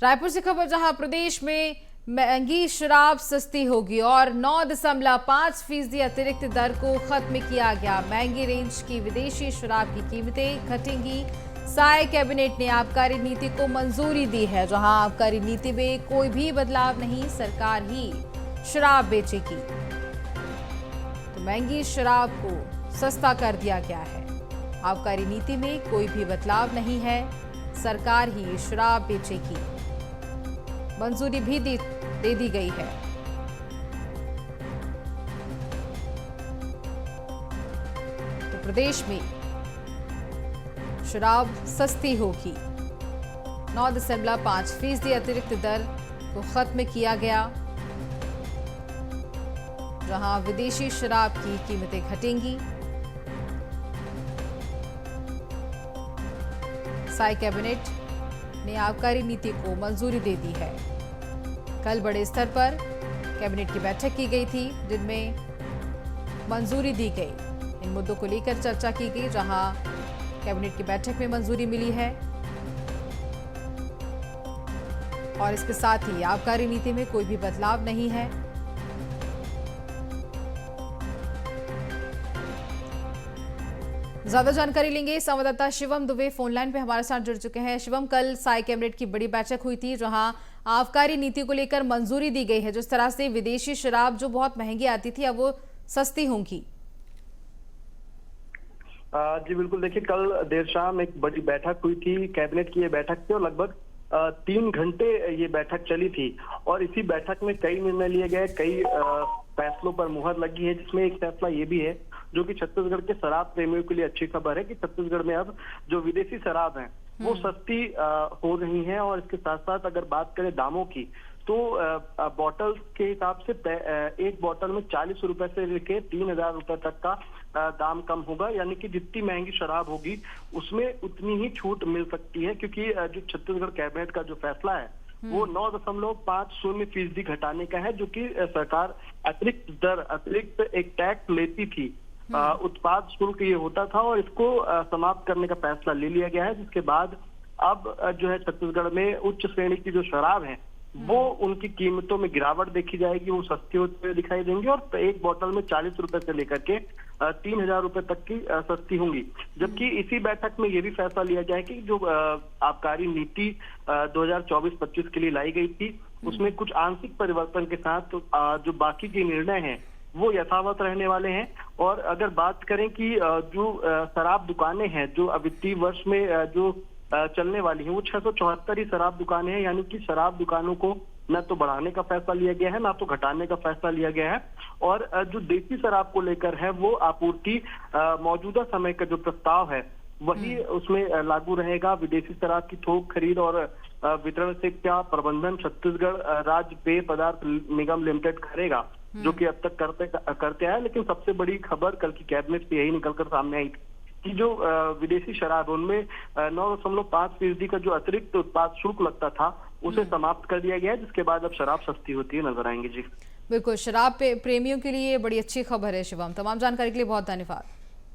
रायपुर से खबर, जहां प्रदेश में महंगी शराब सस्ती होगी और 9.5% अतिरिक्त दर को खत्म किया गया। महंगी रेंज की विदेशी शराब की कीमतें घटेंगी। साय कैबिनेट ने आबकारी नीति को मंजूरी दी है, जहां आबकारी नीति में कोई भी बदलाव नहीं, सरकार ही शराब बेचेगी। तो महंगी शराब को सस्ता कर दिया गया है। आबकारी नीति में कोई भी बदलाव नहीं है, सरकार ही शराब बेचेगी। मंजूरी भी दे दी गई है। तो प्रदेश में शराब सस्ती होगी। 9.5% अतिरिक्त दर को खत्म किया गया, जहां विदेशी शराब की कीमतें घटेंगी। साय कैबिनेट ने आबकारी नीति को मंजूरी दे दी है। कल बड़े स्तर पर कैबिनेट की बैठक की गई थी, जिनमें मंजूरी दी गई। इन मुद्दों को लेकर चर्चा की गई, जहां कैबिनेट की बैठक में मंजूरी मिली है और इसके साथ ही आबकारी नीति में कोई भी बदलाव नहीं है। ज्यादा जानकारी लेंगे, संवाददाता शिवम दुबे फोन लाइन पे हमारे साथ जुड़ चुके हैं। शिवम, कल साय कैबिनेट की बड़ी बैठक हुई थी, जहां आबकारी नीति को लेकर मंजूरी दी गई है। जिस तरह से विदेशी शराब जो बहुत महंगी आती थी, अब वो सस्ती होंगी। जी बिल्कुल, देखिए कल देर शाम एक बड़ी बैठक हुई थी। कैबिनेट की ये बैठक थी और लगभग 3 घंटे ये बैठक चली थी और इसी बैठक में कई निर्णय लिए गए, कई फैसलों पर मुहर लगी है, जिसमें एक फैसला ये भी है जो कि छत्तीसगढ़ के शराब प्रेमियों के लिए अच्छी खबर है कि छत्तीसगढ़ में अब जो विदेशी शराब है वो सस्ती हो रही है। और इसके साथ साथ अगर बात करें दामों की, तो बॉटल के हिसाब से एक बॉटल में 40 रुपए से लेके 3,000 रुपए तक का दाम कम होगा। यानी कि जितनी महंगी शराब होगी उसमें उतनी ही छूट मिल सकती है, क्योंकि जो छत्तीसगढ़ कैबिनेट का जो फैसला है वो 9.50% घटाने का है, जो कि सरकार अतिरिक्त एक टैक्स लेती थी। उत्पाद शुल्क ये होता था और इसको समाप्त करने का फैसला ले लिया गया है, जिसके बाद अब जो है छत्तीसगढ़ में उच्च श्रेणी की जो शराब है वो उनकी कीमतों में गिरावट देखी जाएगी, वो सस्ती होते हुए दिखाई देंगी और एक बोतल में 40 रुपए से लेकर के 3,000 रुपए तक की सस्ती होंगी। जबकि इसी बैठक में ये भी फैसला लिया जाए कि जो आबकारी नीति 2024-25 के लिए लाई गई थी, उसमें कुछ आंशिक परिवर्तन के साथ जो बाकी के निर्णय हैं वो यथावत रहने वाले हैं। और अगर बात करें कि जो शराब दुकानें हैं जो वित्तीय वर्ष में जो चलने वाली हैं, वो 674 ही शराब दुकानें हैं। यानी कि शराब दुकानों को न तो बढ़ाने का फैसला लिया गया है, ना तो घटाने का फैसला लिया गया है। और जो देसी शराब को लेकर है वो आपूर्ति मौजूदा समय का जो प्रस्ताव है वही उसमें लागू रहेगा। विदेशी शराब की थोक खरीद और वितरण से क्या प्रबंधन छत्तीसगढ़ राज्य पेय पदार्थ निगम लिमिटेड करेगा, जो कि अब तक करते आए। लेकिन सबसे बड़ी खबर कल की कैबिनेट से यही निकलकर सामने आई थी कि जो विदेशी शराब उनमें 9.5% का जो अतिरिक्त उत्पाद शुल्क लगता था उसे समाप्त कर दिया गया है, जिसके बाद अब शराब सस्ती होती है नजर आएंगी। जी बिल्कुल, शराब प्रेमियों के लिए बड़ी अच्छी खबर है। शिवम, तमाम जानकारी के लिए बहुत धन्यवाद।